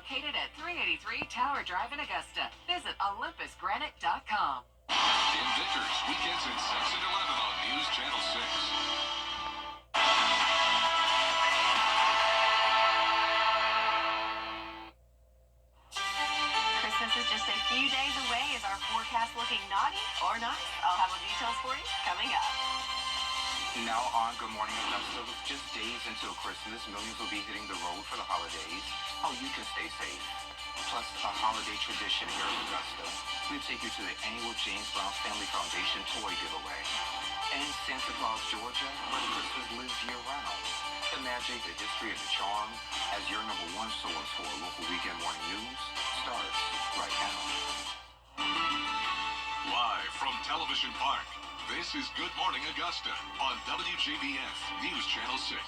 located at 383 Tower Drive in Augusta. Visit olympusgranite.com. In Vickers, weekends at 6 and 11 on News Channel 6. Christmas is just a few days away. Is our forecast looking naughty or nice? I'll have the details for you coming up. Now on Good Morning Augusta, with just days until Christmas, millions will be hitting the road for the holidays. How you can stay safe. Plus, a holiday tradition here in Augusta. We'll take you to the annual James Brown Family Foundation toy giveaway. And Santa Claus, Georgia, where Christmas lives year-round. The magic, the history, and the charm, as your #1 source for local weekend morning news, starts right now. Live from Television Park, this is Good Morning Augusta on WJBF News Channel 6.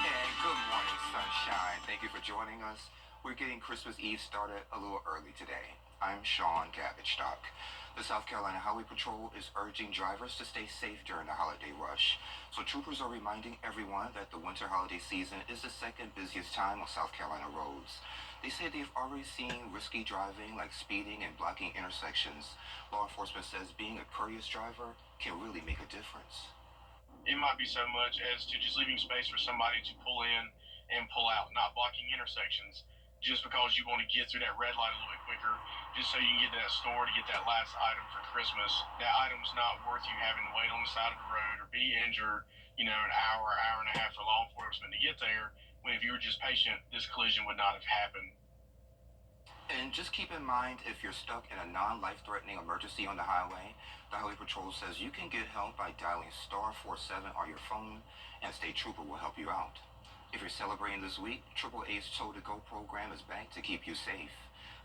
And good morning, sunshine. Thank you for joining us. We're getting Christmas Eve started a little early today. I'm Sean Cabbage-Stock. The South Carolina Highway Patrol is urging drivers to stay safe during the holiday rush. So troopers are reminding everyone that the winter holiday season is the second busiest time on South Carolina roads. They say they've already seen risky driving like speeding and blocking intersections. Law enforcement says being a courteous driver can really make a difference. It might be so much as to just leaving space for somebody to pull in and pull out, not blocking intersections just because you want to get through that red light a little bit quicker, just so you can get to that store to get that last item for Christmas. That item's not worth you having to wait on the side of the road or be injured, an hour and a half for law enforcement to get there, when if you were just patient, this collision would not have happened. And just keep in mind, if you're stuck in a non-life-threatening emergency on the Highway Patrol says you can get help by dialing *47 on your phone, and State Trooper will help you out. If you're celebrating this week, AAA's Tow to Go program is back to keep you safe.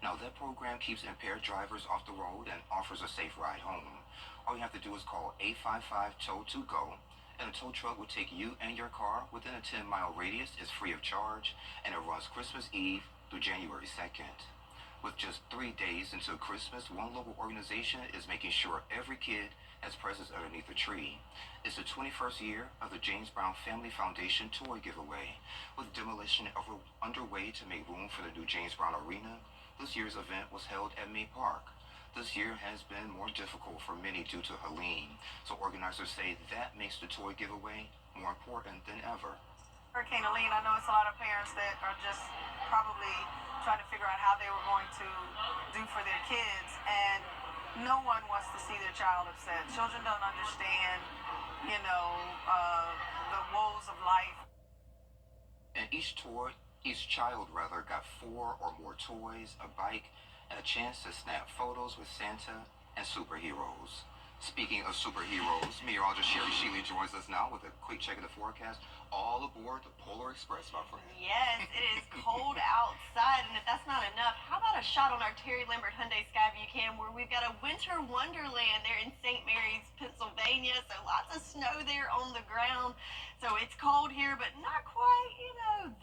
Now, that program keeps impaired drivers off the road and offers a safe ride home. All you have to do is call 855-TOW-TO-GO, and a tow truck will take you and your car within a 10-mile radius. It's free of charge, and it runs Christmas Eve through January 2nd. With just 3 days until Christmas, one local organization is making sure every kid has presents underneath the tree. It's the 21st year of the James Brown Family Foundation toy giveaway. With demolition underway to make room for the new James Brown Arena, this year's event was held at May Park. This year has been more difficult for many due to Helene, so organizers say that makes the toy giveaway more important than ever. Hurricane Helene, I know it's a lot of parents that are just probably trying to figure out how they were going to do for their kids, and no one wants to see their child upset. Children don't understand, the woes of life. And each child got 4 or more toys, a bike, and a chance to snap photos with Santa and superheroes. Speaking of superheroes, meteorologist Sherry Sheely joins us now with a quick check of the forecast. All aboard the Polar Express, my friend. Yes, it is cold outside, and if that's not enough, how about a shot on our Terry Lambert Hyundai Skyview Cam, where we've got a winter wonderland there in St. Mary's, Pennsylvania, so lots of snow there on the ground. So it's cold here, but not quite,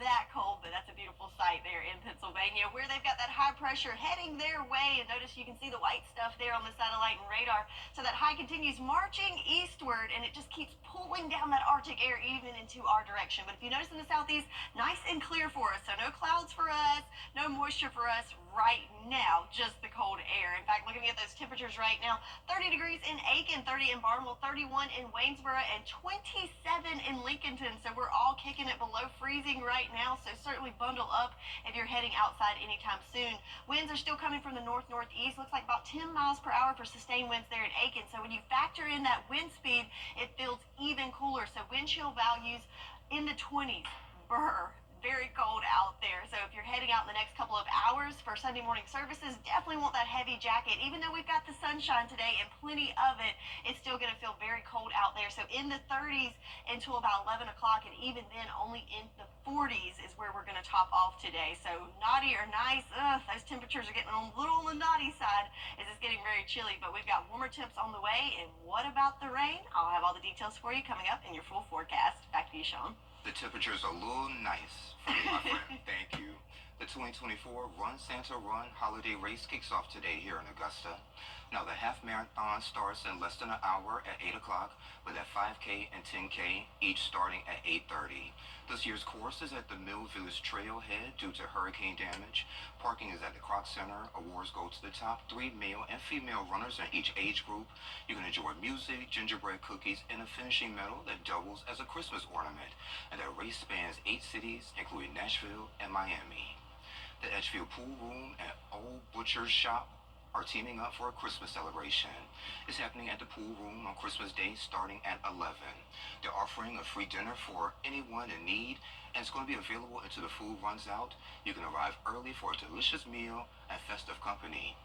that cold, but that's a beautiful sight there in Pennsylvania, where they've got that high pressure heading their way, and notice you can see the white stuff there on the satellite and radar. So that high continues marching eastward, and it just keeps pulling down that Arctic air even into our direction. But if you notice in the southeast, nice and clear for us, so no clouds for us, no moisture for us right now, just the cold air. In fact, looking at those temperatures right now, 30 degrees in Aiken, 30 in Barnwell, 31 in Waynesboro, and 27 in Lincolnton. So we're all kicking it below freezing right now, so certainly bundle up if you're heading outside anytime soon. Winds are still coming from the north-northeast. Looks like about 10 miles per hour for sustained winds there in Aiken. So when you factor in that wind speed, it feels even cooler. So wind chill values in the 20s. Brr. Very cold out there. So if you're heading out in the next couple of hours for Sunday morning services, definitely want that heavy jacket. Even though we've got the sunshine today and plenty of it, it's still going to feel very cold out there. So in the 30s until about 11 o'clock, and even then only in the 40s is where we're going to top off today. So naughty or nice, those temperatures are getting a little on the naughty side as it's getting very chilly. But we've got warmer temps on the way. And what about the rain? I'll have all the details for you coming up in your full forecast. Back to you, Sean. The temperature's a little nice for me, my friend. Thank you. The 2024 Run Santa Run holiday race kicks off today here in Augusta. Now, the half marathon starts in less than an hour at 8 o'clock, with a 5K and 10K, each starting at 8:30. This year's course is at the Mill Village Trailhead due to hurricane damage. Parking is at the Croc Center. Awards go to the top 3 male and female runners in each age group. You can enjoy music, gingerbread cookies, and a finishing medal that doubles as a Christmas ornament. And the race spans 8 cities, including Nashville and Miami. The Edgefield Pool Room and Old Butcher's Shop are teaming up for a Christmas celebration. It's happening at the pool room on Christmas Day starting at 11. They're offering a free dinner for anyone in need, and it's going to be available until the food runs out. You can arrive early for a delicious meal and festive company.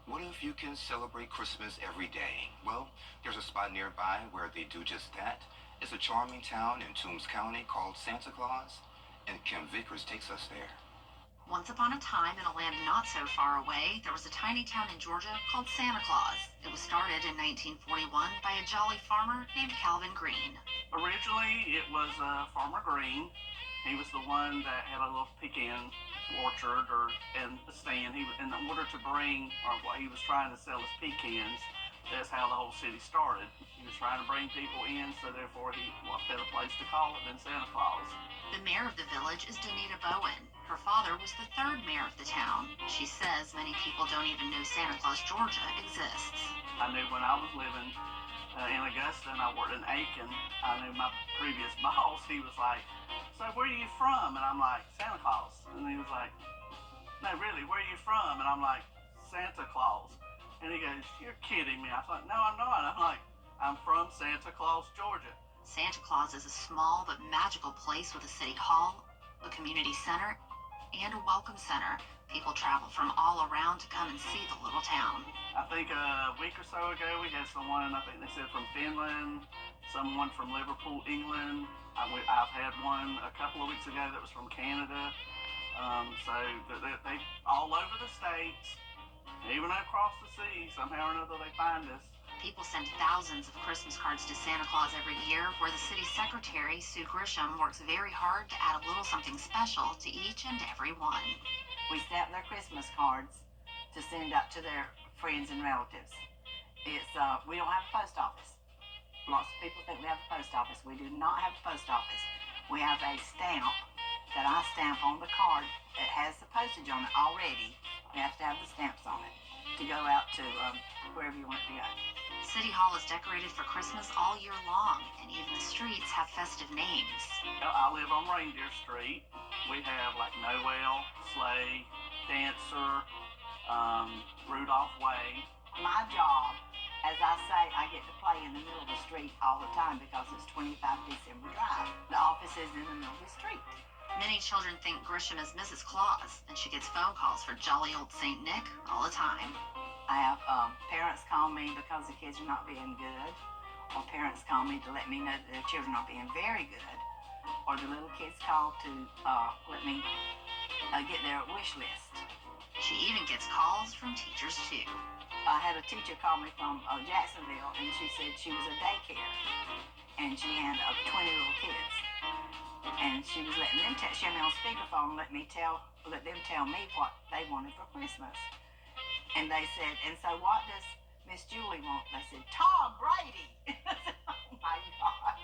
What if you can celebrate Christmas every day? Well, there's a spot nearby where they do just that. It's a charming town in Toombs County called Santa Claus, and Kim Vickers takes us there. Once upon a time, in a land not so far away, there was a tiny town in Georgia called Santa Claus. It was started in 1941 by a jolly farmer named Calvin Green. Originally, it was Farmer Green. He was the one that had a little pecan orchard and a stand. In order to bring, or what he was trying to sell his pecans, that's how the whole city started. He was trying to bring people in, so therefore what better place to call it than Santa Claus. The mayor of the village is Danita Bowen. Her father was the 3rd mayor of the town. She says many people don't even know Santa Claus, Georgia exists. I knew when I was living in Augusta and I worked in Aiken, I knew my previous boss, he was like, "So where are you from?" And I'm like, "Santa Claus." And he was like, "No, really, where are you from?" And I'm like, "Santa Claus." And he goes, "You're kidding me." I thought, "No, I'm not." I'm like, "I'm from Santa Claus, Georgia." Santa Claus is a small but magical place with a city hall, a community center, and a welcome center. People travel from all around to come and see the little town. I think a week or so ago we had someone, I think they said from Finland, someone from Liverpool, England. I've had one a couple of weeks ago that was from Canada. So they all over the states, even across the sea, somehow or another they find us. People send thousands of Christmas cards to Santa Claus every year, where the city secretary, Sue Grisham, works very hard to add a little something special to each and every one. We stamp their Christmas cards to send out to their friends and relatives. We don't have a post office. Lots of people think we have a post office. We do not have a post office. We have a stamp that I stamp on the card. It has the postage on it already. We have to have the stamps on it to go out to wherever you want it to go. City Hall is decorated for Christmas all year long, and even the streets have festive names. I live on Reindeer Street. We have like Noel, Sleigh, Dancer, Rudolph Way. My job, as I say, I get to play in the middle of the street all the time because it's 25 December Drive. The office is in the middle of the street. Many children think Grisham is Mrs. Claus, and she gets phone calls for jolly old St. Nick all the time. I have parents call me because the kids are not being good, or parents call me to let me know that their children are being very good, or the little kids call to let me get their wish list. She even gets calls from teachers too. I had a teacher call me from Jacksonville, and she said she was a daycare, and she had 20 little kids, and she was letting them she had me on speakerphone, let them tell me what they wanted for Christmas. And they said, "And so what does Miss Julie want?" They said, "Tom Brady." Oh my gosh.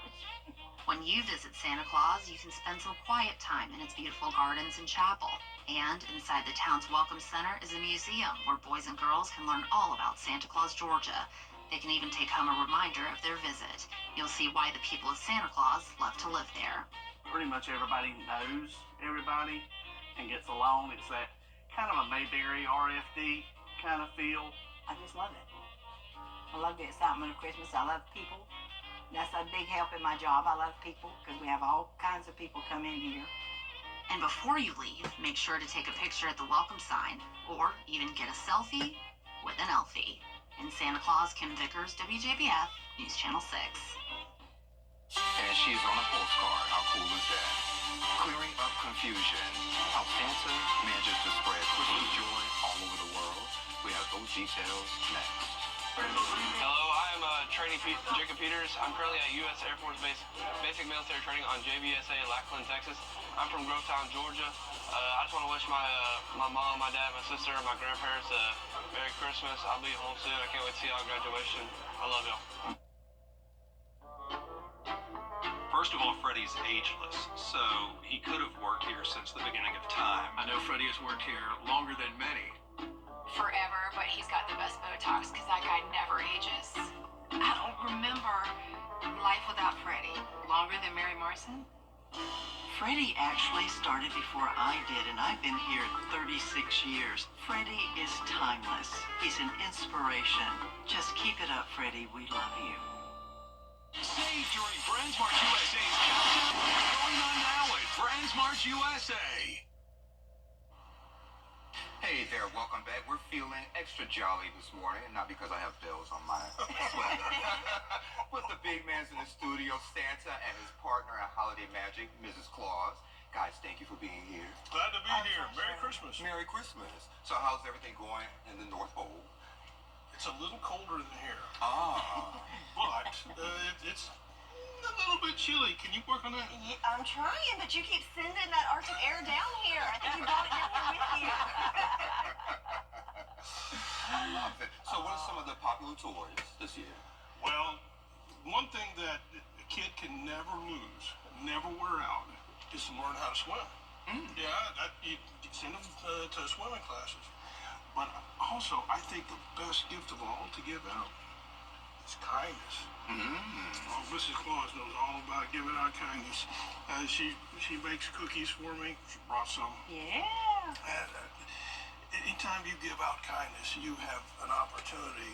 When you visit Santa Claus, you can spend some quiet time in its beautiful gardens and chapel. And inside the town's Welcome Center is a museum where boys and girls can learn all about Santa Claus, Georgia. They can even take home a reminder of their visit. You'll see why the people of Santa Claus love to live there. Pretty much everybody knows everybody and gets along. It's that kind of a Mayberry RFD kind of feel. I just love it. I love the excitement of Christmas. I love people. That's a big help in my job. I love people because we have all kinds of people come in here. And before you leave, make sure to take a picture at the welcome sign, or even get a selfie with an Elfie. In Santa Claus, Kim Vickers, WJBF, News Channel 6. And she's on a postcard. How cool is that? Clearing up confusion. How Santa manages to spread Christmas joy all over the world. We have those details next. Hello, I'm Trainee Jacob Peters. I'm currently at U.S. Air Force Base Basic Military Training on JBSA in Lackland, Texas. I'm from Grovetown, Georgia. I just want to wish my mom, my dad, my sister, and my grandparents a Merry Christmas. I'll be home soon. I can't wait to see y'all graduation. I love y'all. First of all, Freddie's ageless, so he could have worked here since the beginning of time. I know Freddie has worked here longer than many. Forever, but he's got the best Botox because that guy never ages. I don't remember life without Freddie. Longer than Mary Morrison? Freddie actually started before I did, and I've been here 36 years. Freddie is timeless. He's an inspiration. Just keep it up, Freddie. We love you. Save during Brands March USA's countdown. Going on now at Brands March USA. Hey there, welcome back. We're feeling extra jolly this morning, not because I have bells on my sweater, but the big man's in the studio, Santa and his partner at Holiday Magic, Mrs. Claus. Guys, thank you for being here. Glad to be here. Merry Christmas. Merry Christmas. So how's everything going in the North Pole? It's a little colder than here, Ah. but it's a little bit chilly. Can you work on that? I'm trying, but you keep sending that Arctic air down here. I think you brought it down here with you. I love it. So what are some of the popular toys this year? Well, one thing that a kid can never lose, never wear out, is to learn how to swim. Yeah, you send them to swimming classes. But also, I think the best gift of all to give out is kindness. Oh, Mrs. Claus knows all about giving out kindness. She makes cookies for me. She brought some. Yeah. And anytime you give out kindness, you have an opportunity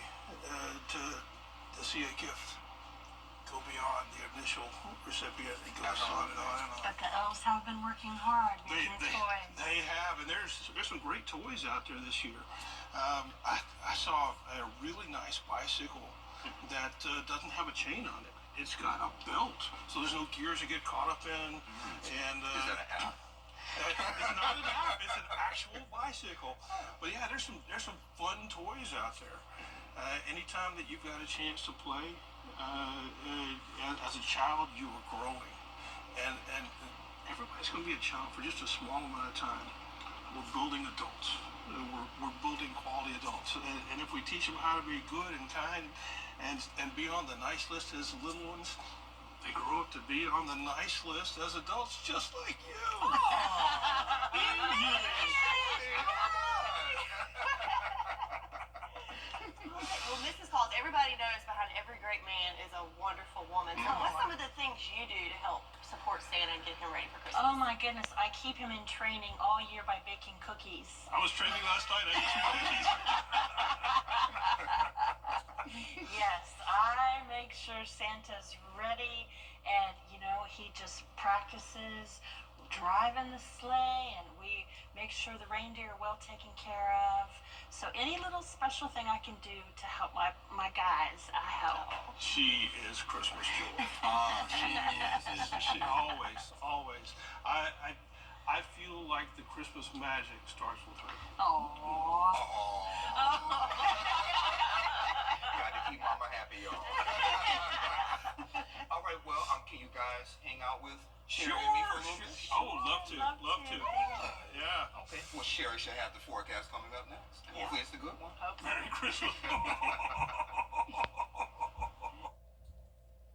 to see a gift go beyond the initial recipient. It goes on and on and on. But the elves have been working hard making toys. They have, and there's some great toys out there this year. I saw a really nice bicycle that doesn't have a chain on it. It's got a belt, so there's no gears to get caught up in. And Is that an app? It's not an app. It's an actual bicycle. But yeah, there's some fun toys out there. Anytime that you've got a chance to play, as a child, you are growing, and everybody's going to be a child for just a small amount of time. We're building adults. We're building quality adults, and if we teach them how to be good and kind, and be on the nice list as little ones, they grow up to be on the nice list as adults, just like you. Well, Mrs. Claus, everybody knows behind every great man is a wonderful woman. So what's some of the things you do to help support Santa and get him ready for Christmas? Oh my goodness, I keep him in training all year by baking cookies. I was training last night. I ate some cookies. Yes, I make sure Santa's ready, and he just practices driving the sleigh, and we make sure the reindeer are well taken care of. So any little special thing I can do to help my guys, I help. She is Christmas joy. She is, isn't she? Always. I feel like the Christmas magic starts with her. Aww. Got to keep Mama happy, y'all. All right, well, can you guys hang out with Sherry and me for a little bit? I would love to. Yeah. Okay. Well, Sherry should have the forecast coming up next. Hopefully it's a good one. Merry Christmas.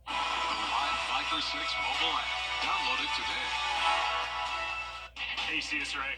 Live 5 for 6 mobile app. Download it today. Hey, CSRA.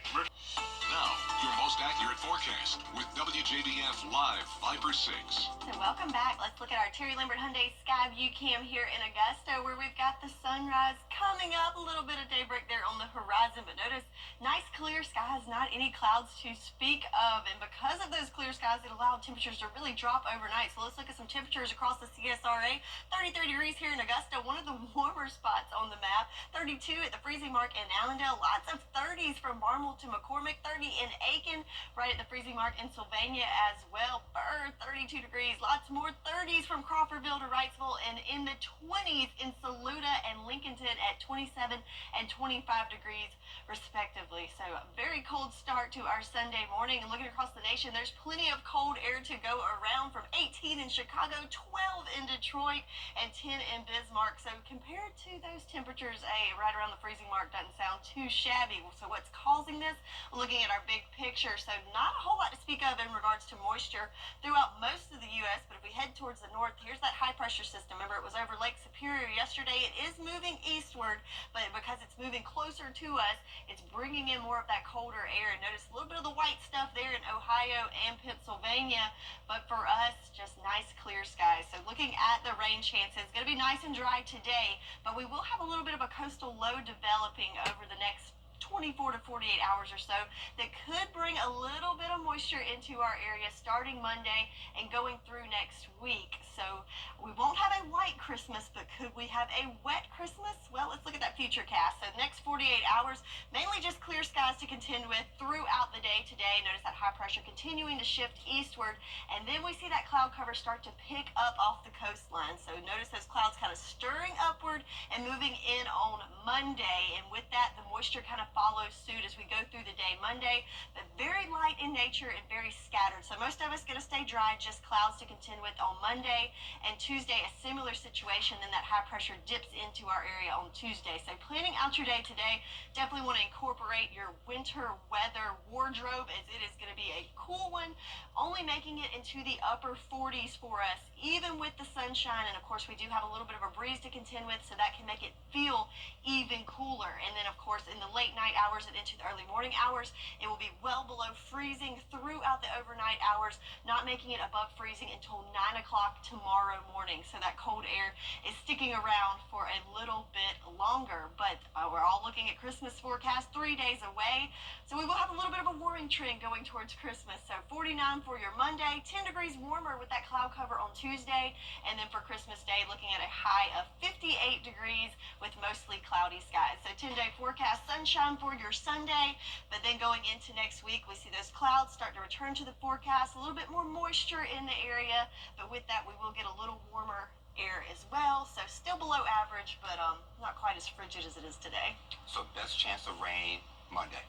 Now, your most accurate forecast with WJBF Live 5 for 6. So welcome back. Let's look at our Terry Lambert Hyundai Skyview Cam here in Augusta, where we've got the sunrise coming up, a little bit of daybreak there on the horizon, but notice nice clear skies, not any clouds to speak of, and because of those clear skies, it allowed temperatures to really drop overnight. So let's look at some temperatures across the CSRA. 33 degrees here in Augusta, one of the warmer spots on the map. 32 at the freezing mark in Allendale. Lots of 30s from Barnwell to McCormick, 30 in Aiken, right at the freezing mark in Sylvania as well. Burr, 32 degrees. Lots more 30s from Crawfordville to Wrightsville, and in the 20s in Saluda and Lincolnton at 27 and 25 degrees respectively. So a very cold start to our Sunday morning. And looking across the nation, there's plenty of cold air to go around, from 18 in Chicago, 12 in Detroit, and 10 in Bismarck. So compared to those temperatures, right around the freezing mark doesn't sound too shabby. So what's causing this? Looking at our big picture, so not a whole lot to speak of in regards to moisture throughout most of the U.S., but if we head towards the north, here's that high pressure system. Remember, it was over Lake Superior yesterday. It is moving eastward, but because it's moving closer to us, it's bringing in more of that colder air. And notice a little bit of the white stuff there in Ohio and Pennsylvania, but for us, just nice clear skies. So looking at the rain chances, it's going to be nice and dry today, but we will have a little bit of a coastal low developing over the next 24 to 48 hours or so that could bring a little bit of moisture into our area starting Monday and going through next week. So we won't have a white Christmas, but could we have a wet Christmas? Well, let's look at that future cast. So the next 48 hours, mainly just clear skies to contend with throughout the day today. Notice that high pressure continuing to shift eastward, and then we see that cloud cover start to pick up off the coastline. So notice those clouds kind of stirring upward and moving in on Monday, and with that, the moisture kind of follows suit as we go through the day. Monday, but very light in nature and very scattered. So most of us going to stay dry, just clouds to contend with on Monday, and Tuesday a similar situation. Then that high pressure dips into our area on Tuesday. So planning out your day today, definitely want to incorporate your winter weather wardrobe, as it is going to be a cool one, only making it into the upper 40s for us, even with the sunshine. And of course, we do have a little bit of a breeze to contend with, so that can make it feel even cooler. And then of course, in the late night hours and into the early morning hours, it will be well below freezing throughout the overnight hours, not making it above freezing until 9 o'clock tomorrow morning. So that cold air is sticking around for a little bit longer, but we're all looking at Christmas forecast 3 days away, so we will have a little bit of a warming trend going towards Christmas. So 49 for your Monday, 10 degrees warmer with that cloud cover on Tuesday, and then for Christmas Day, looking at a high of 58 degrees with mostly cloudy skies. So 10-day forecast, sunshine for your Sunday, but then going into next week, we see those clouds start to return to the forecast, a little bit more moisture in the area, but with that, we will get a little warmer air as well. So still below average, but not quite as frigid as it is today. So best chance of rain Monday.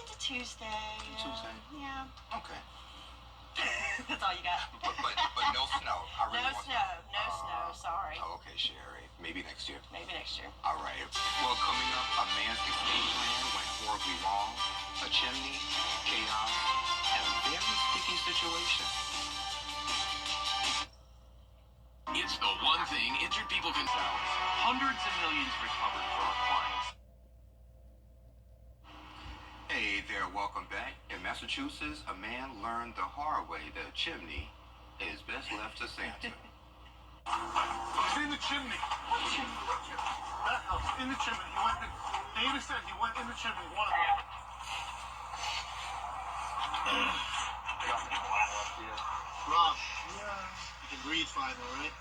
Into Tuesday. Tuesday? Yeah. Okay. That's all you got. But no snow. I really No want snow. No snow. Sorry. Okay, Sherry. Maybe next year. Maybe next year. All right. Well, coming up, a man's escape plan went horribly wrong, a chimney, chaos, and a very sticky situation. It's the one thing injured people can tell. Hundreds of millions recovered for our clients. Hey there, welcome back. In Massachusetts, a man learned the hard way that a chimney is best left to Santa. He's in the chimney. What chimney? That house, in the chimney. He went in. David said he went in the chimney. One of them. Rob, you can breathe fine, all right?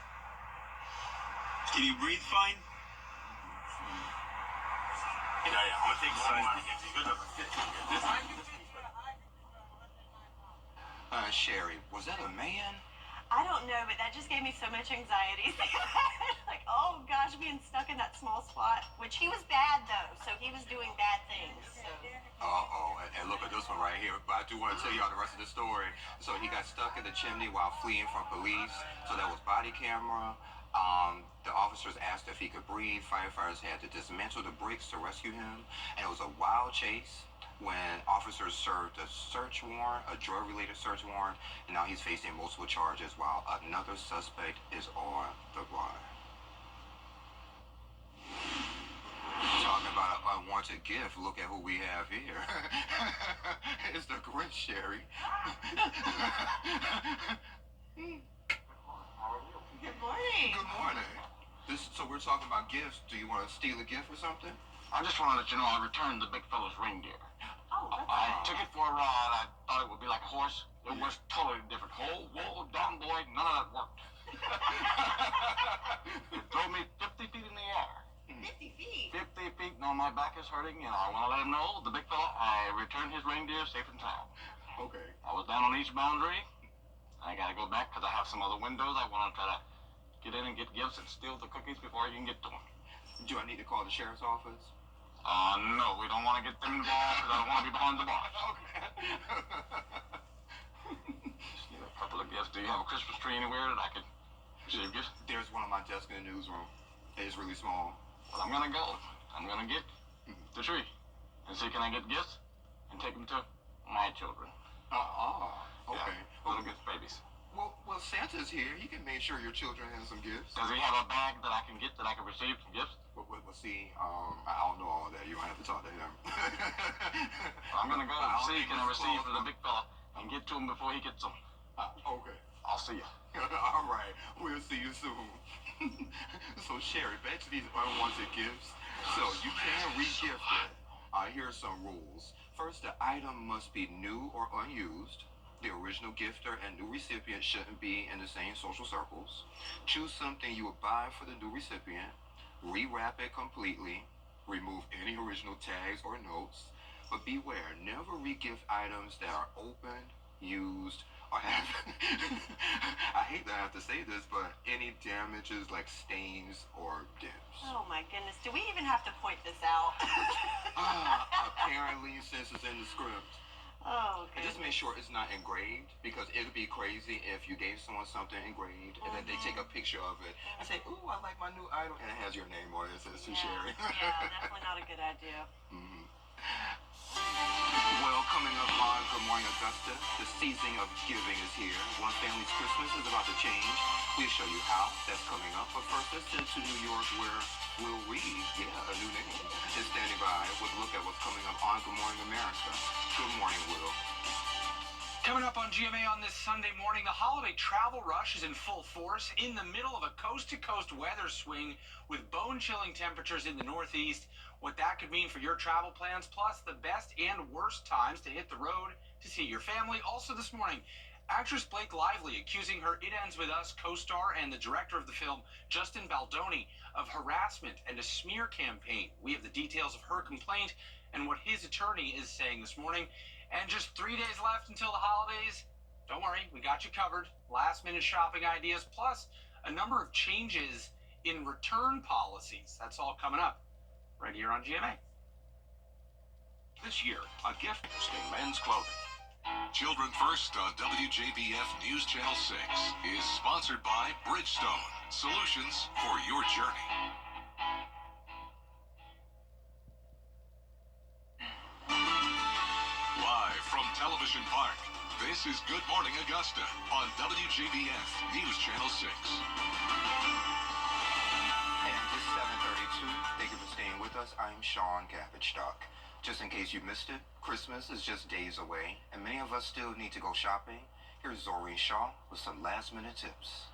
Can you breathe fine? Yeah, I'm gonna take a size. Sherry, was that a man? I don't know, but that just gave me so much anxiety. Like, oh gosh, being stuck in that small spot, which he was bad though, so he was doing bad things. So. And look at this one right here. But I do want to tell y'all the rest of the story. So he got stuck in the chimney while fleeing from police. So that was body camera. The officers asked if he could breathe. Firefighters had to dismantle the bricks to rescue him. And it was a wild chase when officers served a search warrant, a drug-related search warrant, and now he's facing multiple charges while another suspect is on the run. Talking about an unwanted gift, look at who we have here. It's the Grinch, Sherry. Good morning. Good morning. So we're talking about gifts. Do you want to steal a gift or something? I just want to let you know I returned the big fella's reindeer. Oh, that's I nice. took it for a ride. I thought it would be like a horse. It was totally different. Whoa, down boy, none of that worked. It drove me 50 feet in the air. 50 feet? 50 feet, no, my back is hurting, and I want to let him know, the big fella, I returned his reindeer safe and sound. Okay. I was down on each boundary. I got to go back because I have some other windows. I want to try to get in and get gifts and steal the cookies before I can get to them. Do I need to call the sheriff's office? No, we don't want to get them involved because I don't want to be behind the bars. Okay. Just need a couple of gifts. Do you have a Christmas tree anywhere that I could receive gifts? There's one on my desk in the newsroom. It's really small. Well, I'm going to go. I'm going to get the tree and see can I get gifts and take them to my children. Okay. Yeah, little gift babies. Well, Santa's here. He can make sure your children have some gifts. Does he have a bag that I can get that I can receive some gifts? Well, see, I don't know all that. You might have to talk to him. I'm going to go and see can I receive for the big fella and get to him before he gets them. Okay. I'll see you. All right. We'll see you soon. So, Sherry, back to these unwanted gifts. So, you can re-gift it. Here are some rules. First, the item must be new or unused. The original gifter and new recipient shouldn't be in the same social circles. Choose something you would buy for the new recipient. Rewrap it completely. Remove any original tags or notes. But beware, never re-gift items that are opened, used, or have... I hate that I have to say this, but any damages like stains or dips. Oh my goodness, do we even have to point this out? Apparently, since it's in the script. Oh, And just make sure it's not engraved, because it would be crazy if you gave someone something engraved and then they take a picture of it and say, "Ooh, I like my new item," and it has your name on it. It says to Sherry. Yeah, definitely not a good idea. Well, coming up on Good Morning Augusta, the season of giving is here. One family's Christmas is about to change. We'll show you how. That's coming up. But first, let's head to New York, where Will Reed, a new name, is standing by with a look at what's coming up on Good Morning America. Good morning, Will. Coming up on GMA on this Sunday morning, the holiday travel rush is in full force in the middle of a coast-to-coast weather swing with bone-chilling temperatures in the Northeast. What that could mean for your travel plans, plus the best and worst times to hit the road to see your family. Also this morning, actress Blake Lively accusing her It Ends With Us co-star and the director of the film, Justin Baldoni, of harassment and a smear campaign. We have the details of her complaint and what his attorney is saying this morning. And just 3 days left until the holidays. Don't worry, we got you covered. Last-minute shopping ideas, plus a number of changes in return policies. That's all coming up right here on GMA. This year, a gift in men's clothing. Children First on WJBF News Channel 6 is sponsored by Bridgestone, solutions for your journey. Live from Television Park, this is Good Morning Augusta on WJBF News Channel 6. And it's 7:32. Thank you for staying with us. I'm Sean Cabbage-Stock. Just in case you missed it, Christmas is just days away, and many of us still need to go shopping. Here's Zoreen Shaw with some last-minute tips.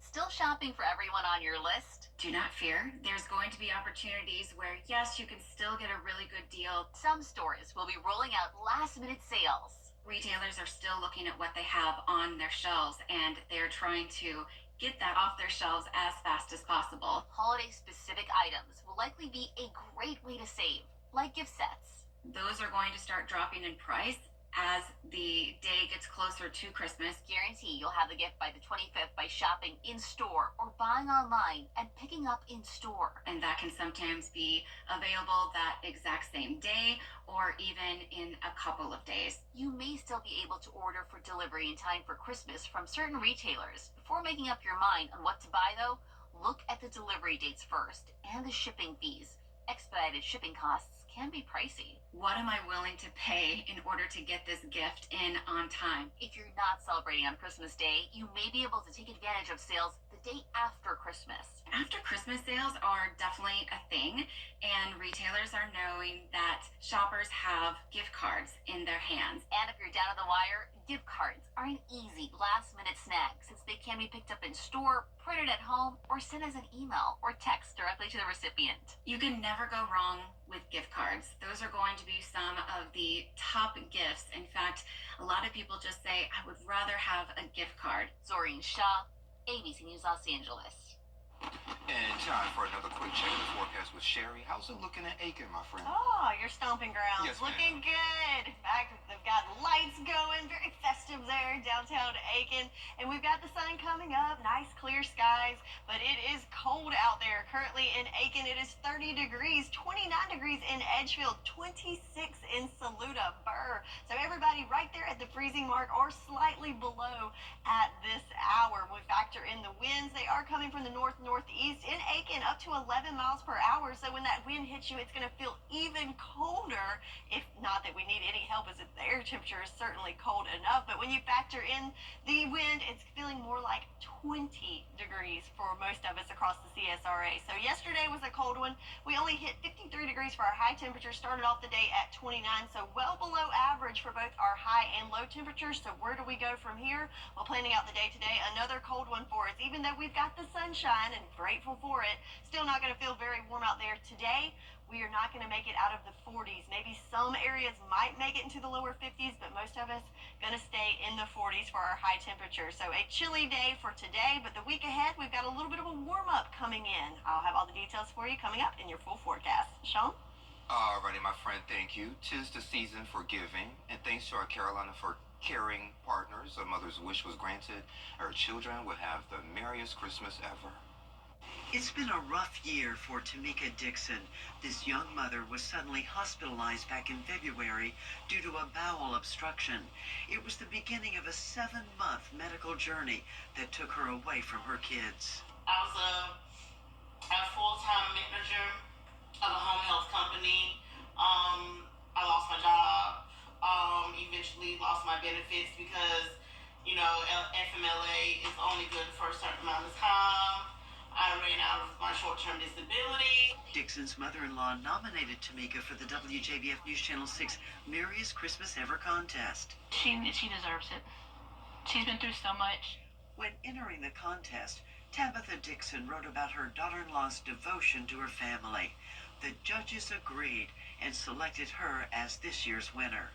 Still shopping for everyone on your list? Do not fear. There's going to be opportunities where, yes, you can still get a really good deal. Some stores will be rolling out last-minute sales. Retailers are still looking at what they have on their shelves, and they're trying to get that off their shelves as fast as possible. Holiday-specific items will likely be a great way to save, like gift sets. Those are going to start dropping in price as the day gets closer to Christmas. Guarantee you'll have the gift by the 25th by shopping in-store or buying online and picking up in-store. And that can sometimes be available that exact same day or even in a couple of days. You may still be able to order for delivery in time for Christmas from certain retailers. Before making up your mind on what to buy, though, look at the delivery dates first and the shipping fees. Expedited shipping costs can be pricey. What am I willing to pay in order to get this gift in on time? If you're not celebrating on Christmas Day, you may be able to take advantage of sales the day after Christmas. After Christmas sales are definitely a thing, and retailers are knowing that shoppers have gift cards in their hands. And if you're down to the wire, gift cards are an easy last-minute snag since they can be picked up in store, printed at home, or sent as an email or text directly to the recipient. You can never go wrong with gift cards. Those are going to be some of the top gifts. In fact, a lot of people just say, I would rather have a gift card. Zoreen Shaw, ABC News Los Angeles. And time for another quick check of the forecast with Sherry. How's it looking at Aiken, my friend? Oh, your stomping grounds. Yes, Looking good. In fact, they've got lights going, very festive there downtown Aiken. And we've got the sun coming up, nice clear skies, but it is cold out there. Currently in Aiken, it is 30 degrees, 29 degrees in Edgefield, 26 in Saluda, Burr. So everybody right there at the freezing mark or slightly below at this hour. We factor in the winds. They are coming from the north-northeast in Aiken up to 11 miles per hour. So when that wind hits you, it's going to feel even colder. If not that we need any help, as the air temperature is certainly cold enough. But when you factor in the wind, it's feeling more like 20 degrees for most of us across the CSRA. So yesterday was a cold one. We only hit 53 degrees for our high temperature. Started off the day at 29, so well below average for both our high and low temperatures. So where do we go from here? Well, planning out the day today, another cold one for us. Even though we've got the sunshine and grateful for it, still not going to feel very warm out there today. We are not going to make it out of the 40s. Maybe some areas might make it into the lower 50s, but most of us going to stay in the 40s for our high temperature. So a chilly day for today, but the week ahead, we've got a little bit of a warm-up coming in. I'll have all the details for you coming up in your full forecast. Sean? Alrighty, my friend, thank you. 'Tis the season for giving, and thanks to our Carolina for caring partners, a mother's wish was granted. Her children will have the merriest Christmas ever. It's been a rough year for Tamika Dixon. This young mother was suddenly hospitalized back in February due to a bowel obstruction. It was the beginning of a 7-month medical journey that took her away from her kids. I was a full-time manager of a home health company. I lost my job. Eventually lost my benefits because, FMLA is only good for a certain amount of time. I ran out of my short-term disability. Dixon's mother-in-law nominated Tamika for the WJBF News Channel 6 Merriest Christmas Ever contest. She deserves it. She's been through so much. When entering the contest, Tabitha Dixon wrote about her daughter-in-law's devotion to her family. The judges agreed and selected her as this year's winner.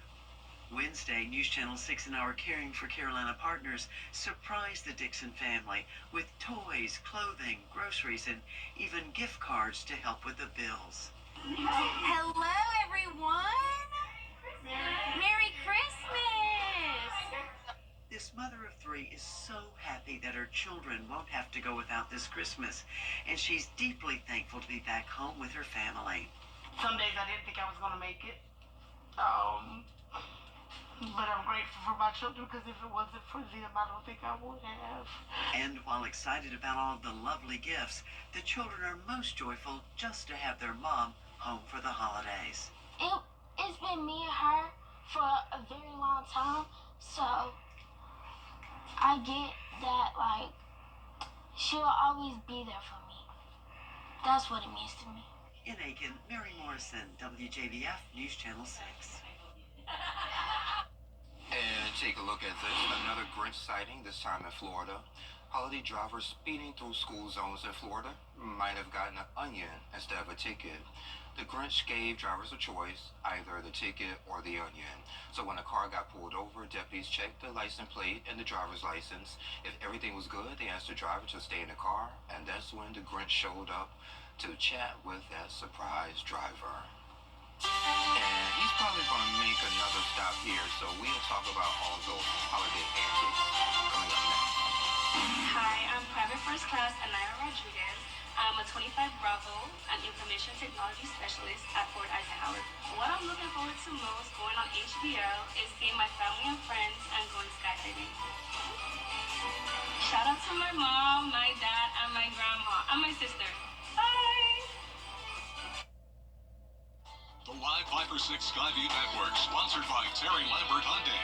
Wednesday, News Channel 6 and our Caring for Carolina partners surprised the Dixon family with toys, clothing, groceries, and even gift cards to help with the bills. Hello, everyone! Merry Christmas! This mother of 3 is so happy that her children won't have to go without this Christmas, and she's deeply thankful to be back home with her family. Some days I didn't think I was going to make it. But I'm grateful for my children because if it wasn't for them, I don't think I would have. And while excited about all of the lovely gifts, the children are most joyful just to have their mom home for the holidays. It's been me and her for a very long time, so I get that, she'll always be there for me. That's what it means to me. In Aiken, Mary Morrison, WJBF News Channel 6. And take a look at this. Another Grinch sighting, this time in Florida. Holiday drivers speeding through school zones in Florida might have gotten an onion instead of a ticket. The Grinch gave drivers a choice, either the ticket or the onion. So when a car got pulled over, deputies checked the license plate and the driver's license. If everything was good, they asked the driver to stay in the car, and that's when the Grinch showed up to chat with that surprise driver. And he's probably going to make another stop here, so we'll talk about all those holiday antics coming up next. Hi, I'm Private First Class Anaya Rodriguez. I'm a 25 Bravo and Information Technology Specialist at Fort Eisenhower. What I'm looking forward to most going on HBO is seeing my family and friends and going skydiving. Shout out to my mom, my dad, and my grandma, and my sister. Bye! The Live 5 for 6 Skyview Network, sponsored by Terry Lambert Hyundai.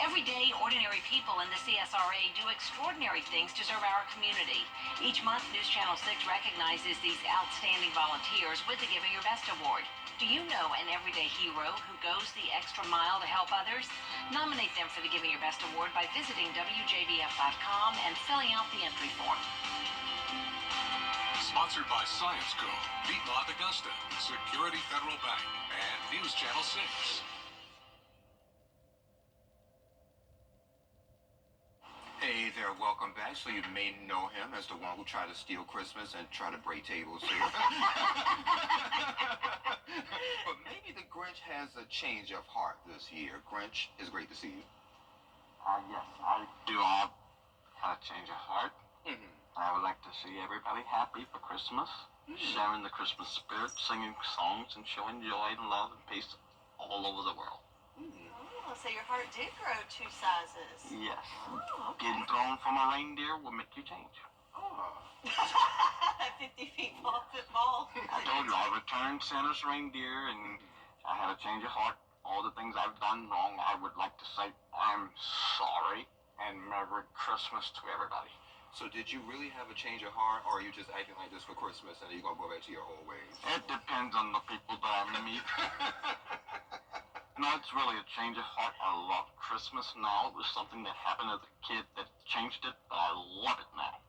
Every day, ordinary people in the CSRA do extraordinary things to serve our community. Each month, News Channel 6 recognizes these outstanding volunteers with the Giving Your Best Award. Do you know an everyday hero who goes the extra mile to help others? Nominate them for the Giving Your Best Award by visiting WJBF.com and filling out the entry form. Sponsored by Science Co., Piedmont Augusta, Security Federal Bank, and News Channel 6. Hey there, welcome back. So you may know him as the one who tried to steal Christmas and try to break tables here. But maybe the Grinch has a change of heart this year. Grinch, it's great to see you. Yes, I do have a change of heart. I would like to see everybody happy for Christmas, sharing the Christmas spirit, singing songs, and showing joy and love and peace all over the world. Oh, so your heart did grow 2 sizes. Yes. Oh, okay. Getting thrown from a reindeer will make you change. Oh. 50 feet football. I told you, I returned Santa's reindeer, and I had a change of heart. All the things I've done wrong, I would like to say I'm sorry, and Merry Christmas to everybody. So did you really have a change of heart, or are you just acting like this for Christmas and you're going to go back to your old ways? It depends on the people that I meet. No, it's really a change of heart. I love Christmas now. It was something that happened as a kid that changed it, but I love it now.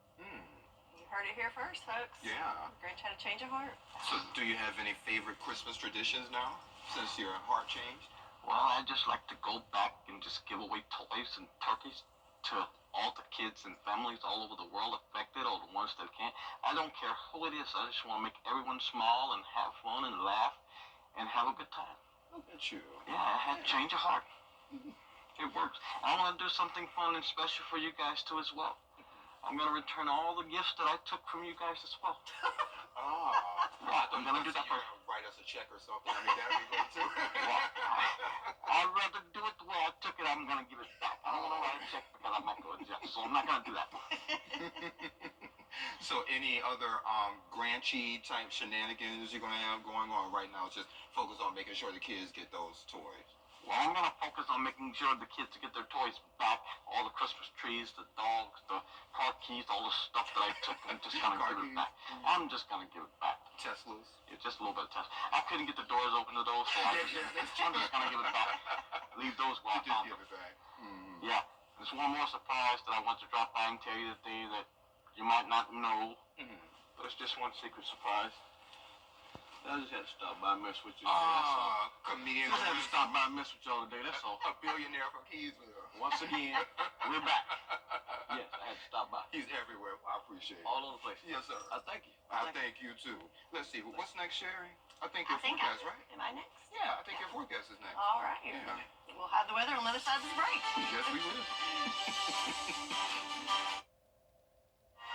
You heard it here first, folks. Yeah. Grinch had a change of heart. So do you have any favorite Christmas traditions now, since your heart changed? Well, I just like to go back and just give away toys and turkeys to all the kids and families all over the world affected, or the ones that can't. I don't care who it is. I just want to make everyone smile and have fun and laugh and have a good time. Look at you. Yeah, I had a change of heart. It works. I want to do something fun and special for you guys too as well. I'm going to return all the gifts that I took from you guys as well. Yeah, I'm going to do that for you. Write us a check or something. I mean, that'd be great too. I'd rather do it the way I took it. I'm going to give it back. I don't want to write a check because I might go to jail, so I'm not going to do that. So any other Granchy type shenanigans you're going to have going on right now? Just focus on making sure the kids get those toys. Well, I'm going to focus on making sure the kids get their toys back. All the Christmas trees, the dogs, the car keys, all the stuff that I took. I'm just going to give it back. I'm just going to give it back. Teslas? Yeah, just a little bit of Tesla. I couldn't get the doors open to those, so I'm just going to give it back. Leave those where I found them. Give it back. Yeah. There's one more surprise that I want to drop by and tell you today that you might not know. But it's just one secret surprise. I just had to stop by and mess with you today, that's all. Comedian. Just had to stop by and mess with y'all today, that's all. A billionaire from Keysville. Once again, we're back. Yes, I had to stop by. He's everywhere. Well, I appreciate it. All over the place. Yes, sir. I thank you. I thank you, too. Let's see. What's next, Sherry? I think your forecast, right? Am I next? Yeah, I think your forecast is next. All right. Yeah. We'll have the weather on the other side of this break. Yes, we will.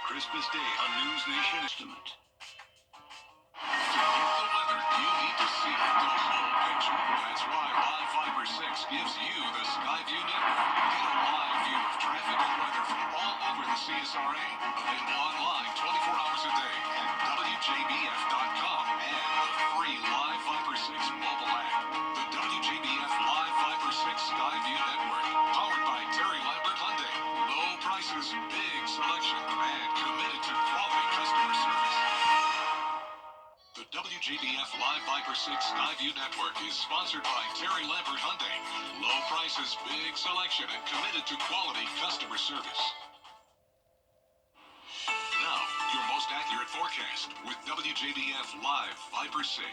Christmas Day on News Nation Estimate. To get the weather, you need to see the whole picture. That's why Live Fiber 6 gives you the Skyview Network. Get a live view of traffic and weather from all over the CSRA. Available online 24 hours a day at WJBF.com and the free Live Fiber 6 mobile app. The WJBF Live Fiber 6 Skyview Network. Powered by Terry Lambert Hyundai. Low prices, big selection, and committed to quality customer service. The WJBF Live Viper 6 Skyview Network is sponsored by Terry Lambert Hyundai. Low prices, big selection, and committed to quality customer service. Now, your most accurate forecast with WJBF Live Viper 6.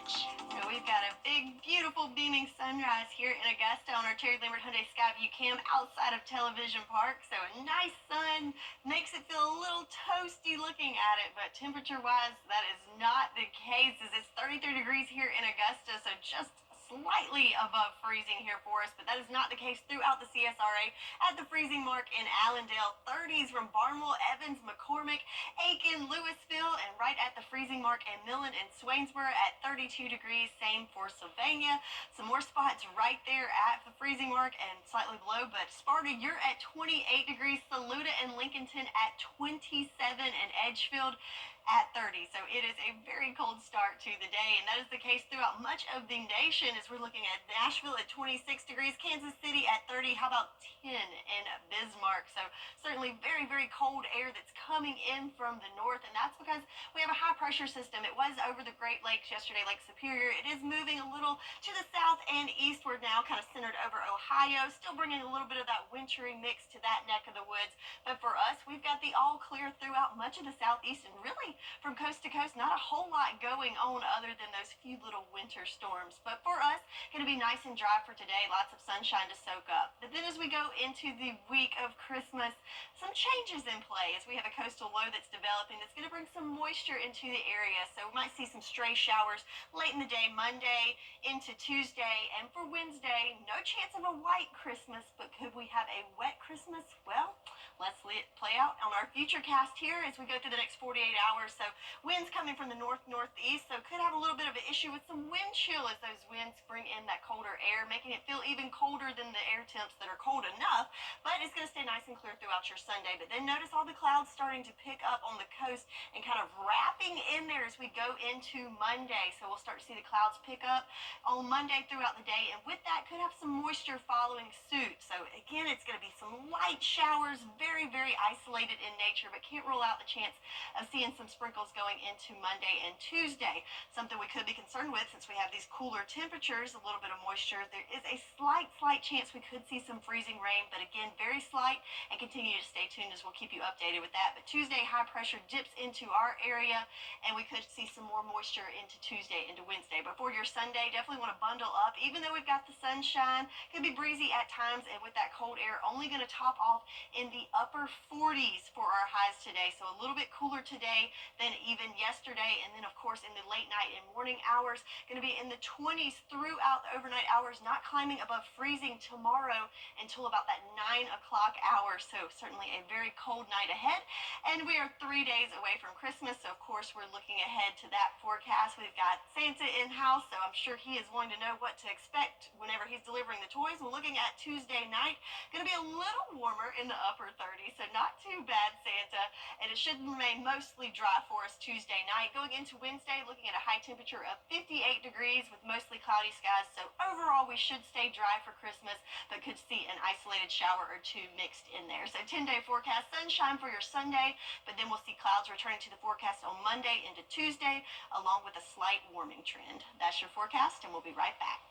So we've got a big, beautiful, beaming sunrise here in Augusta on our Terry Lambert Hyundai Skyview Cam outside of Television Park. So a nice sun makes it feel a little toasty looking at it, but temperature-wise, that is not the case, as it's 33 degrees here in Augusta, so just slightly above freezing here for us, but that is not the case throughout the CSRA. At the freezing mark in Allendale, 30s from Barnwell, Evans, McCormick, Aiken, Louisville, and right at the freezing mark in Millen and Swainsboro at 32 degrees. Same for Sylvania. Some more spots right there at the freezing mark and slightly below, but Sparta, you're at 28 degrees. Saluda and Lincolnton at 27, and Edgefield at 30. So it is a very cold start to the day, and that is the case throughout much of the nation as we're looking at Nashville at 26 degrees, Kansas City at 30, how about 10 in Bismarck? So certainly very, very cold air that's coming in from the north, and that's because we have a high pressure system. It was over the Great Lakes yesterday, Lake Superior. It is moving a little to the south and eastward now, kind of centered over Ohio, still bringing a little bit of that wintry mix to that neck of the woods. But for us, we've got the all clear throughout much of the southeast and really from coast to coast. Not a whole lot going on other than those few little winter storms. But for us, going to be nice and dry for today. Lots of sunshine to soak up. But then as we go into the week of Christmas, some changes in play as we have a coastal low that's developing that's going to bring some moisture into the area. So we might see some stray showers late in the day, Monday into Tuesday. And for Wednesday, no chance of a white Christmas, but could we have a wet Christmas? Well, let's play out on our future cast here as we go through the next 48 hours. So winds coming from the northeast, so could have a little bit of an issue with some wind chill as those winds bring in that colder air, making it feel even colder than the air temps that are cold enough. But it's going to stay nice and clear throughout your Sunday. But then notice all the clouds starting to pick up on the coast and kind of wrapping in there as we go into Monday. So we'll start to see the clouds pick up on Monday throughout the day, and with that could have some moisture following suit. So again, it's going to be some light showers, very, very isolated in nature, but can't rule out the chance of seeing some sprinkles going into Monday and Tuesday. Something we could be concerned with since we have these cooler temperatures, a little bit of moisture. There is a slight chance we could see some freezing rain, but again, very slight, and continue to stay tuned as we'll keep you updated with that. But Tuesday, high pressure dips into our area, and we could see some more moisture into Tuesday, into Wednesday. But for your Sunday, definitely want to bundle up, even though we've got the sunshine. Could be breezy at times, and with that cold air, only going to top off in the upper 40s for our highs today. So a little bit cooler today than even yesterday. And then, of course, in the late night and morning hours, going to be in the 20s throughout the overnight hours, not climbing above freezing tomorrow until about that 9 o'clock hour. So certainly a very cold night ahead. And we are 3 days away from Christmas. So, of course, we're looking ahead to that forecast. We've got Santa in-house, so I'm sure he is wanting to know what to expect whenever he's delivering the toys. We're looking at Tuesday night. Going to be a little warmer in the upper 30s, so not too bad, Santa. And it should remain mostly dry for us Tuesday night. Going into Wednesday, looking at a high temperature of 58 degrees with mostly cloudy skies. So overall, we should stay dry for Christmas, but could see an isolated shower or two mixed in there. So 10-day forecast, sunshine for your Sunday, but then we'll see clouds returning to the forecast on Monday into Tuesday, along with a slight warming trend. That's your forecast, and we'll be right back.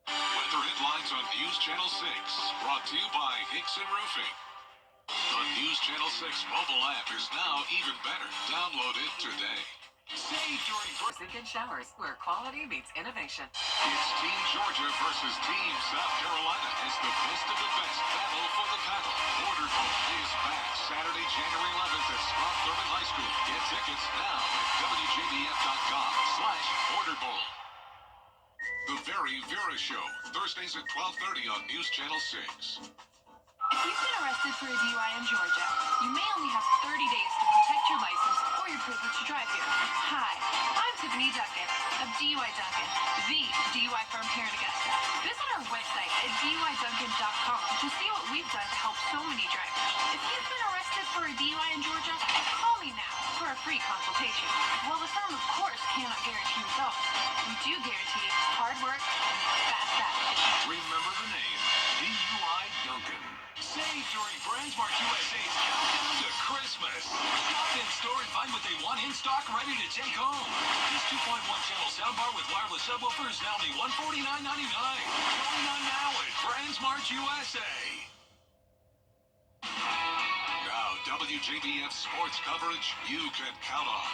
Weather headlines on News Channel 6, brought to you by Hickson Roofing. The News Channel 6 mobile app is now even better. Download it today. Save during weekend showers, where quality meets innovation. It's Team Georgia versus Team South Carolina as the best of the best battle for the title. Border Bowl is back Saturday, January 11th at Scott Thurman High School. Get tickets now at WJBF.com/Border Bowl. The Very Vera Show, Thursdays at 12:30 on News Channel 6. If you've been arrested for a DUI in Georgia, you may only have 30 days to protect your license or your privilege to drive here. Hi, I'm Tiffany Duncan of DUI Duncan, the DUI firm here in Augusta. Visit our website at DUIDuncan.com to see what we've done to help so many drivers. If you've been arrested for a DUI in Georgia, call me now for a free consultation. While the firm, of course, cannot guarantee results, we do guarantee hard work and fast action. Remember the name, DUI Duncan. Save during BrandsMart USA's countdown to Christmas. Shop in store and find what they want in stock, ready to take home. This 2.1 channel soundbar with wireless subwoofer is now only $149.99. Going on now at BrandsMart USA. Now, WJBF sports coverage you can count on.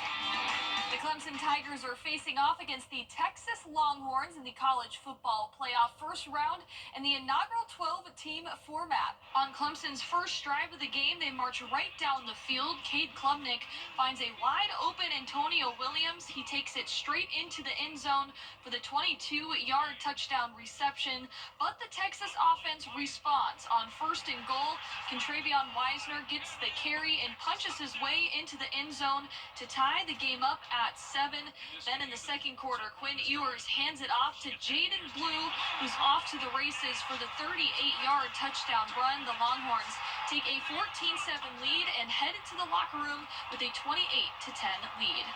The Clemson Tigers are facing off against the Texas Longhorns in the college football playoff first round in the inaugural 12-team format. On Clemson's first drive of the game, they march right down the field. Cade Klubnik finds a wide-open Antonio Williams. He takes it straight into the end zone for the 22-yard touchdown reception. But the Texas offense responds. On first and goal, Contravion Wisner gets the carry and punches his way into the end zone to tie the game up at 7. Then in the second quarter, Quinn Ewers hands it off to Jaden Blue, who's off to the races for the 38-yard touchdown run. The Longhorns take a 14-7 lead and head into the locker room with a 28-10 lead.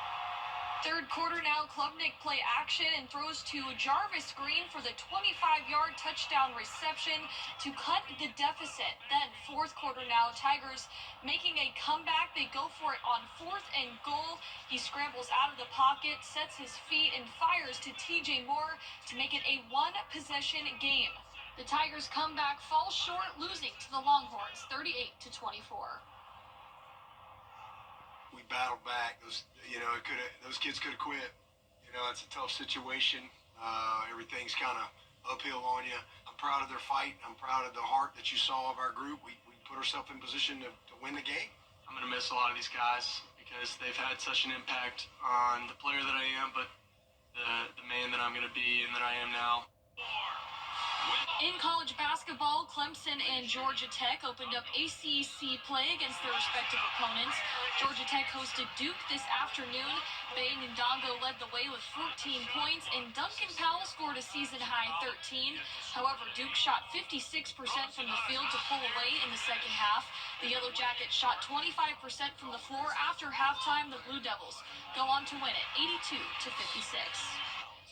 Third quarter now, Klubnik play action and throws to Jarvis Green for the 25-yard touchdown reception to cut the deficit. Then fourth quarter now, Tigers making a comeback. They go for it on fourth and goal. He scrambles out of the pocket, sets his feet, and fires to TJ Moore to make it a one-possession game. The Tigers' comeback falls short, losing to the Longhorns 38-24. we battled back. Those kids could have quit. It's a tough situation. Everything's kind of uphill on you. I'm proud of their fight. I'm proud of the heart that you saw of our group. We put ourselves in position to win the game. I'm going to miss a lot of these guys because they've had such an impact on the player that I am, but the man that I'm going to be and that I am now. In college basketball, Clemson and Georgia Tech opened up ACC play against their respective opponents. Georgia Tech hosted Duke this afternoon. Bain Ndongo led the way with 14 points, and Duncan Powell scored a season-high 13. However, Duke shot 56% from the field to pull away in the second half. The Yellow Jackets shot 25% from the floor after halftime. The Blue Devils go on to win it 82-56.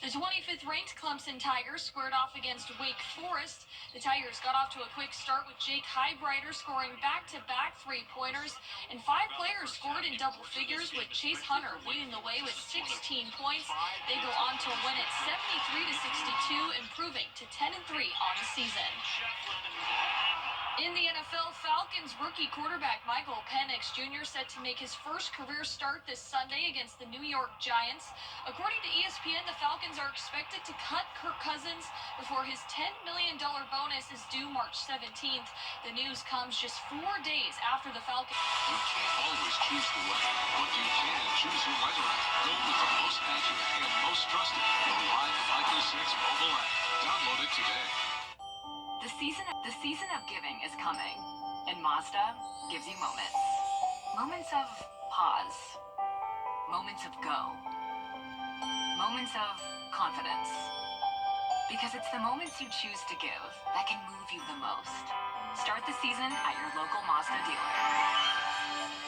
The 25th ranked Clemson Tigers squared off against Wake Forest. The Tigers got off to a quick start with Jake Highbrighter scoring back-to-back three-pointers, and 5 players scored in double figures, with Chase Hunter leading the way with 16 points. They go on to win it 73-62, improving to 10-3 on the season. In the NFL, Falcons rookie quarterback Michael Penix Jr. set to make his first career start this Sunday against the New York Giants. According to ESPN, the Falcons are expected to cut Kirk Cousins before his $10 million bonus is due March 17th. The news comes just 4 days after the Falcons. You can't always choose the way, but you can choose your weather app. Go with the most accurate and most trusted, the Live 506 mobile app. Download it today. The season of giving is coming, and Mazda gives you moments. Moments of pause. Moments of go. Moments of confidence. Because it's the moments you choose to give that can move you the most. Start the season at your local Mazda dealer.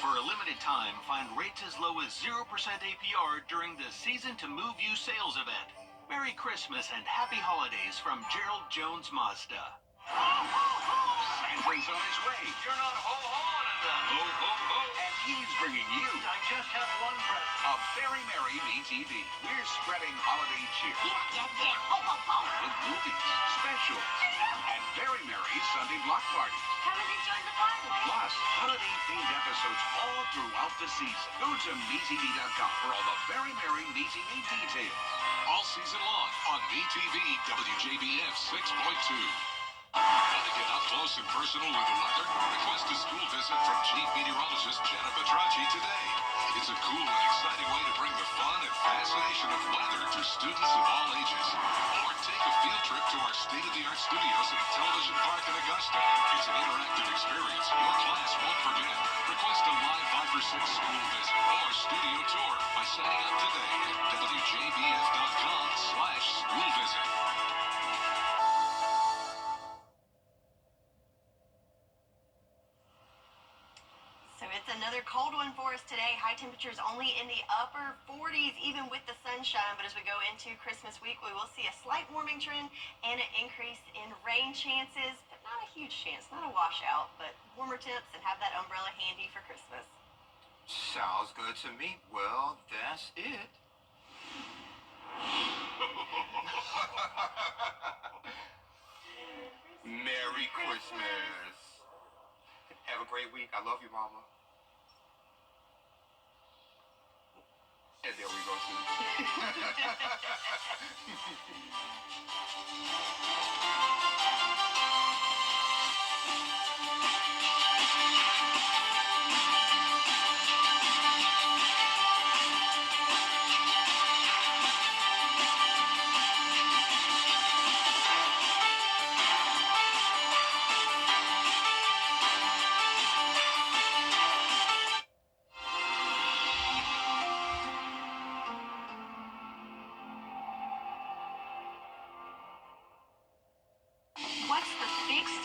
For a limited time, find rates as low as 0% APR during the Season to Move You sales event. Merry Christmas and happy holidays from Gerald Jones Mazda. Santa's on his way. You're not ho-hoing enough. Ho, ho, ho. And he's bringing you. I just have one present. A very merry BTV. We're spreading holiday cheer. With movies, specials, and very merry Sunday block parties. Come and enjoy the party. Plus, holiday-themed episodes all throughout the season. Go to MeTV.com for all the very merry MeTV details. All season long on MeTV WJBF 6.2. Want to get up close and personal with the weather? Request a school visit from Chief Meteorologist Jenna Petracci today. It's a cool and exciting way to bring the fun and fascination of weather to students of all ages. Or take a field trip to our state-of-the-art studios at Television Park in Augusta. It's an interactive experience your class won't forget. Request a live 5 for 6 school visit or studio tour by signing up today at WJBF.com/school-visit. So it's another cold one for us today. High temperatures only in the upper 40s, even with the sunshine. But as we go into Christmas week, we will see a slight warming trend and an increase in rain chances, but not a huge chance, not a washout, but warmer temps, and have that umbrella handy for Christmas. Sounds good to me. Well, that's it. Merry Christmas. Have a great week. I love you, Mama. And there we go, too.